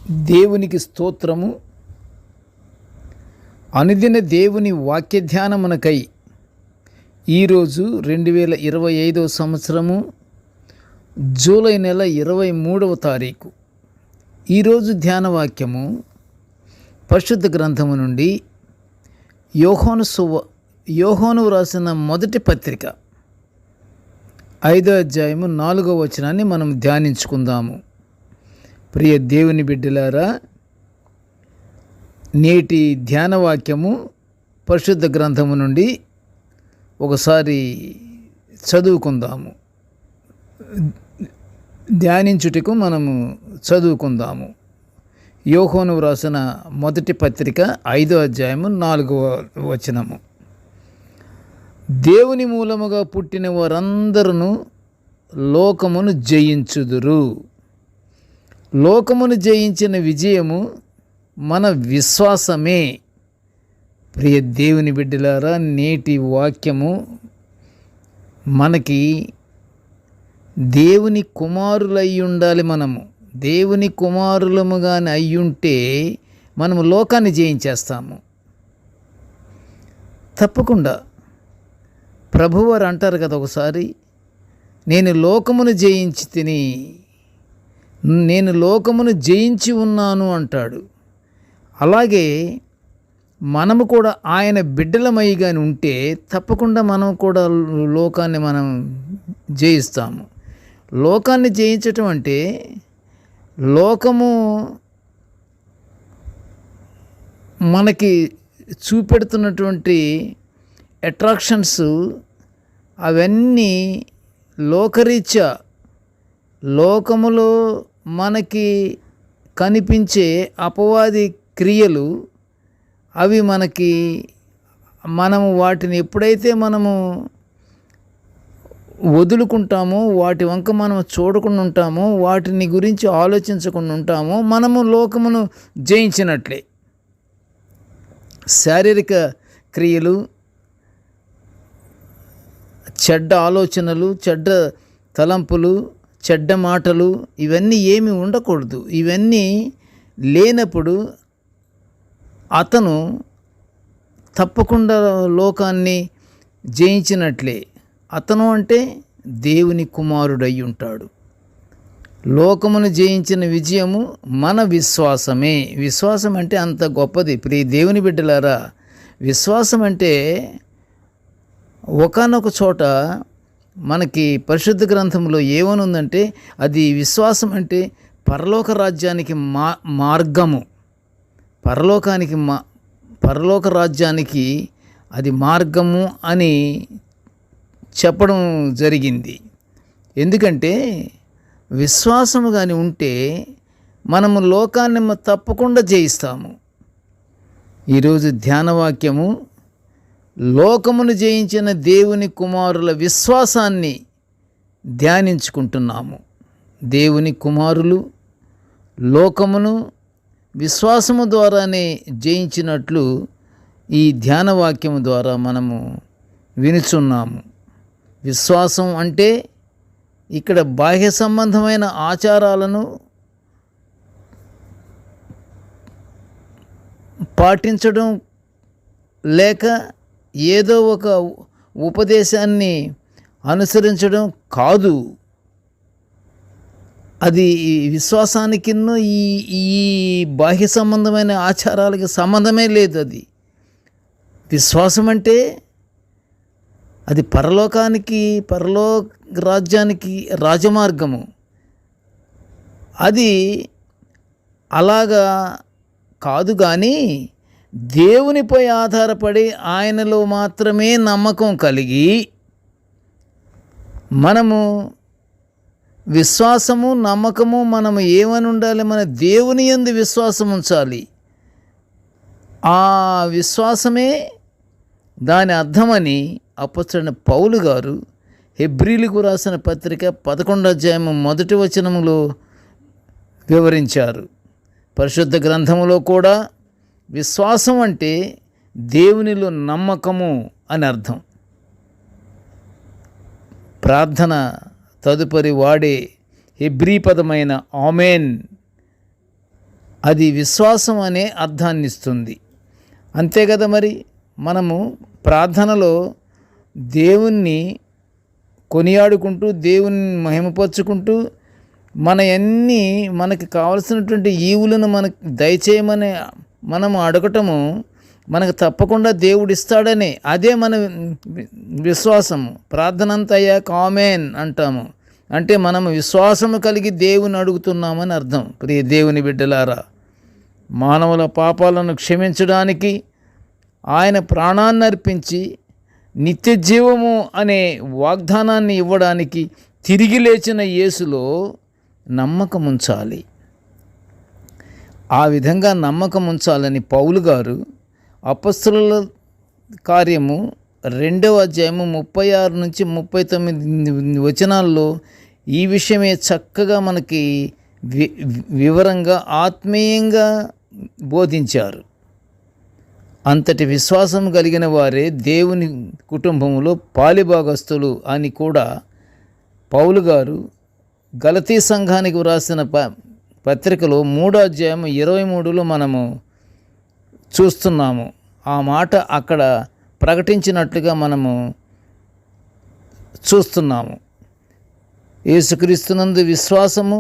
దేవునికి స్తోత్రము. అనుదిన దేవుని వాక్య ధ్యానమునకై ఈరోజు 2025 సంవత్సరము జూలై నెల 23వ తారీఖు. ఈరోజు ధ్యాన వాక్యము పరిశుద్ధ గ్రంథము నుండి యోహాను వ్రాసిన మొదటి పత్రిక 5వ అధ్యాయము 4వ వచనాన్ని మనం ధ్యానించుకుందాము. ప్రియ దేవుని బిడ్డలారా, నేటి ధ్యాన వాక్యము పరిశుద్ధ గ్రంథము నుండి ఒకసారి చదువుకుందాము. ధ్యానించుటకు మనము చదువుకుందాము. యోహాను వ్రాసిన మొదటి పత్రిక 5వ అధ్యాయము 4వ వచనము. దేవుని మూలముగా పుట్టిన వారందరూ లోకమును జయించుదురు. లోకమును జయించిన విజయము మన విశ్వాసమే. ప్రియ దేవుని బిడ్డలారా, నేటి వాక్యము మనకి దేవుని కుమారులై ఉండాలి. మనము దేవుని కుమారులముగానే అయ్యుంటే మనము లోకాన్ని జయించేస్తాము. తప్పకుండా ప్రభువారు అంటారు కదా ఒకసారి, నేను లోకమును జయించి తిని, నేను లోకమును జయించి ఉన్నాను అంటాడు. అలాగే మనము కూడా ఆయన బిడ్డలమై కానీ ఉంటే తప్పకుండా మనం కూడా లోకాన్ని మనం జయిస్తాము. లోకాన్ని జయించటం అంటే లోకము మనకి చూపెడుతున్నటువంటి అట్రాక్షన్స్ అవన్నీ లోకరీత్యా, లోకములో మనకి కనిపించే అపవాది క్రియలు అవి మనము వాటిని ఎప్పుడైతే మనము వదులుకుంటామో, వాటి వంక మనం చూడకుండా ఉంటామో, వాటిని గురించి ఆలోచించకుండా ఉంటామో, మనము లోకమును జయించినట్లే. శారీరక క్రియలు, చెడ్డ ఆలోచనలు, చెడ్డ తలంపులు, చెడ్డ మాటలు ఇవన్నీ ఏమి ఉండకూడదు. ఇవన్నీ లేనప్పుడు అతను తప్పకుండా లోకాన్ని జయించినట్లే. అతను అంటే దేవుని కుమారుడై ఉంటాడు. లోకమును జయించిన విజయము మన విశ్వాసమే. విశ్వాసం అంటే అంత గొప్పది. ప్రియ దేవుని బిడ్డలారా, విశ్వాసం అంటే ఒకానొక చోట మనకి పరిశుద్ధ గ్రంథంలో ఏమనుందంటే, అది విశ్వాసం అంటే పరలోక రాజ్యానికి మార్గము. పరలోక రాజ్యానికి అది మార్గము అని చెప్పడం జరిగింది. ఎందుకంటే విశ్వాసము కానీ ఉంటే మనము లోకాన్ని తప్పకుండా జయిస్తాము. ఈరోజు ధ్యానవాక్యము లోకమును జయించిన దేవుని కుమారుల విశ్వాసాన్ని ధ్యానించుకుంటున్నాము. దేవుని కుమారులు లోకమును విశ్వాసము ద్వారానే జయించినట్లు ఈ ధ్యానవాక్యము ద్వారా మనము వినుచున్నాము. విశ్వాసం అంటే ఇక్కడ బాహ్య సంబంధమైన ఆచారాలను పాటించడం లేక ఏదో ఒక ఉపదేశాన్ని అనుసరించడం కాదు. అది విశ్వాసానికి ఈ బాహ్య సంబంధమైన ఆచారాలకి సంబంధమే లేదు. అది విశ్వాసం అంటే అది పరలోక రాజ్యానికి రాజమార్గము. అది అలాగా కాదు, కానీ దేవునిపై ఆధారపడి ఆయనలో మాత్రమే నమ్మకం కలిగి మనము విశ్వాసము, నమ్మకము, మనము ఏమని ఉండాలి? మన దేవుని యందు విశ్వాసం ఉంచాలి. ఆ విశ్వాసమే దాని అర్థమని అపోస్తలుడైన పౌలు గారు హెబ్రీయులకు రాసిన పత్రిక 11వ అధ్యాయము 1వ వచనములో వివరించారు. పరిశుద్ధ గ్రంథములో కూడా విశ్వాసం అంటే దేవునిలో నమ్మకము అని అర్థం. ప్రార్థన తదుపరి వాడే హెబ్రీ పదమైన ఆమెన్ అది విశ్వాసం అనే అర్థాన్ని ఇస్తుంది. అంతే కదా. మరి మనము ప్రార్థనలో దేవుణ్ణి కొనియాడుకుంటూ, దేవుని మహిమపరుచుకుంటూ, మనకి కావలసినటువంటి ఈవులను మనకు దయచేయమని మనము అడగటము మనకు తప్పకుండా దేవుడు ఇస్తాడని, అదే మన విశ్వాసము. ప్రార్థన అంతా అయ్యాక ఆమేన్ అంటాము, అంటే మనము విశ్వాసము కలిగి దేవుని అడుగుతున్నామని అర్థం. ప్రియ దేవుని బిడ్డలారా, మానవుల పాపాలను క్షమించడానికి ఆయన ప్రాణాన్ని అర్పించి నిత్య జీవము అనే వాగ్దానాన్ని ఇవ్వడానికి తిరిగి లేచిన యేసులో నమ్మకం ఉంచాలి. ఆ విధంగా నమ్మకం ఉంచాలని పౌలు గారు అపొస్తలుల కార్యము 2వ అధ్యాయము 36 నుంచి 39 వచనాల్లో ఈ విషయమే చక్కగా మనకి వివరంగా ఆత్మీయంగా బోధించారు. అంతటి విశ్వాసం కలిగిన వారే దేవుని కుటుంబంలో పాలిభాగస్తులు అని కూడా పౌలు గారు గలతీ సంఘానికి వ్రాసిన పత్రికలో 3వ అధ్యాయం 23లో మనము చూస్తున్నాము. ఆ మాట అక్కడ ప్రకటించినట్లుగా మనము చూస్తున్నాము. యేసుక్రీస్తునందు విశ్వాసము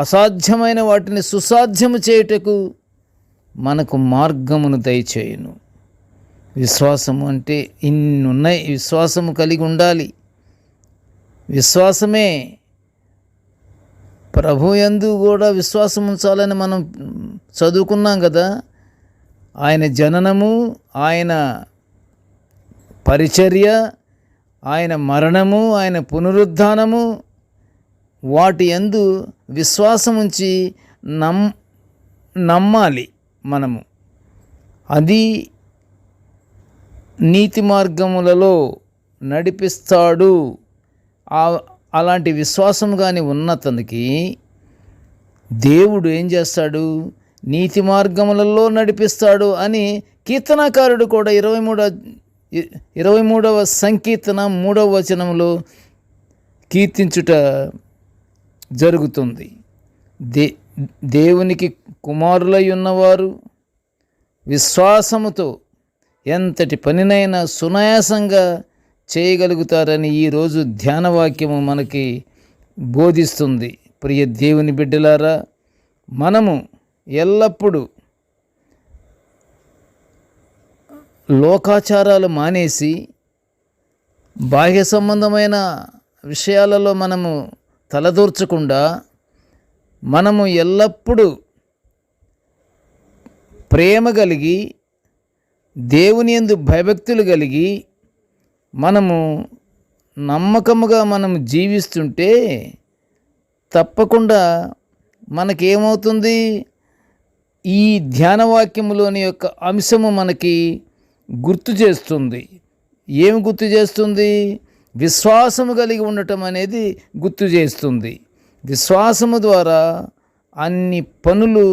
అసాధ్యమైన వాటిని సుసాధ్యము చేయుటకు మనకు మార్గమును దయచేయును. విశ్వాసము అంటే ఇన్నున్నాయి. విశ్వాసము కలిగి ఉండాలి. విశ్వాసమే ప్రభు యందు కూడా విశ్వాసం ఉంచాలని మనం చదువుకున్నాం కదా. ఆయన జననము, ఆయన పరిచర్య, ఆయన మరణము, ఆయన పునరుద్ధానము, వాటి యందు విశ్వాసం ఉంచి నమ్మాలి మనము. అది నీతి మార్గములలో నడిపిస్తాడు. అలాంటి విశ్వాసం కానీ ఉన్నతనికి దేవుడు ఏం చేస్తాడు? నీతి మార్గములలో నడిపిస్తాడు అని కీర్తనాకారుడు కూడా 23వ సంకీర్తన 3వ వచనంలో కీర్తించుట జరుగుతుంది. దేవునికి కుమారులై ఉన్నవారు విశ్వాసముతో ఎంతటి పనినైనా సునాయాసంగా చేయగలుగుతారని ఈరోజు ధ్యానవాక్యము మనకి బోధిస్తుంది. ప్రియ దేవుని బిడ్డలారా, మనము ఎల్లప్పుడూ లోకాచారాలు మానేసి బాహ్య సంబంధమైన విషయాలలో మనము తలదూర్చకుండా మనము ఎల్లప్పుడూ ప్రేమ కలిగి దేవుని యందు భయభక్తులు కలిగి మనము నమ్మకముగా మనము జీవిస్తుంటే తప్పకుండా మనకేమవుతుంది? ఈ ధ్యానవాక్యములోని యొక్క అంశము మనకి గుర్తు చేస్తుంది. ఏమి గుర్తు చేస్తుంది? విశ్వాసము కలిగి ఉండటం అనేది గుర్తు చేస్తుంది. విశ్వాసము ద్వారా అన్ని పనులు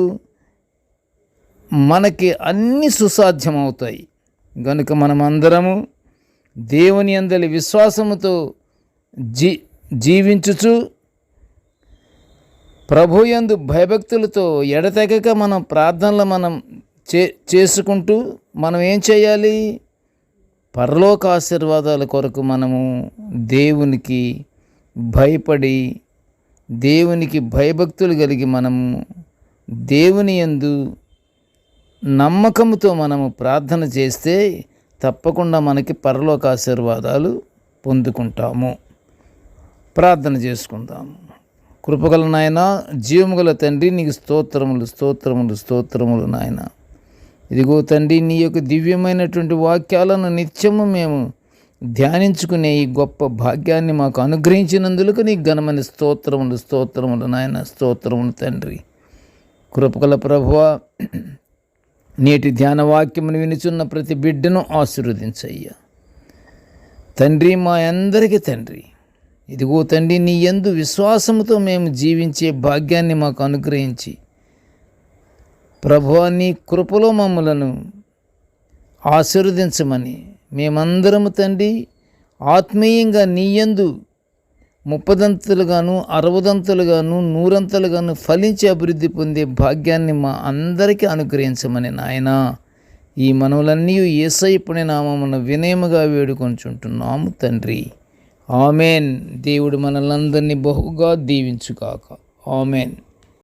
మనకి అన్ని సుసాధ్యమవుతాయి. కనుక మనమందరము దేవుని యందలి విశ్వాసముతో జీవించుచు ప్రభు యందు భయభక్తులతో ఎడతెగక మనం ప్రార్థనలు మనం చేసుకుంటూ మనం ఏం చేయాలి? పరలోక ఆశీర్వాదాల కొరకు మనము దేవునికి భయపడి దేవునికి భయభక్తులు కలిగి మనము దేవుని యందు నమ్మకముతో మనము ప్రార్థన చేస్తే తప్పకుండా మనకి పరలోక ఆశీర్వాదాలు పొందుకుంటాము. ప్రార్థన చేసుకుందాము. కృపగల నాయన, జీవము గల తండ్రి, నీకు స్తోత్రములు స్తోత్రములు స్తోత్రములు నాయన. ఇదిగో తండ్రి, నీ యొక్క దివ్యమైనటువంటి వాక్యాలను నిత్యము మేము ధ్యానించుకునే ఈ గొప్ప భాగ్యాన్ని మాకు అనుగ్రహించినందుకు నీకు ఘనమైన స్తోత్రములు స్తోత్రములు నాయన. స్తోత్రములు తండ్రి. కృపగల ప్రభువా, నేటి ధ్యాన వాక్యమును వినుచున్న ప్రతి బిడ్డను ఆశీర్వదించయ్యా తండ్రి. మా అందరికీ తండ్రి, ఇదిగో తండ్రి, నీ యందు విశ్వాసముతో మేము జీవించే భాగ్యాన్ని మాకు అనుగ్రహించి ప్రభువా, నీ కృపలో మమ్మలను ఆశీర్వదించమని మేమందరము తండ్రి ఆత్మీయంగా నీ యందు 30దంతులుగాను 60దంతులుగాను 100అంతలుగాను ఫలించి అభివృద్ధి పొందే భాగ్యాన్ని మా అందరికీ అనుగ్రహించమని నాయనా ఈ మనవులన్నీ యేసయ్య పుణ్య నామమున వినయముగా వేడుకొంచుంటున్నాము తండ్రి. ఆమెన్. దేవుడు మనలందరినీ బహుగా దీవించుగాక. ఆమెన్.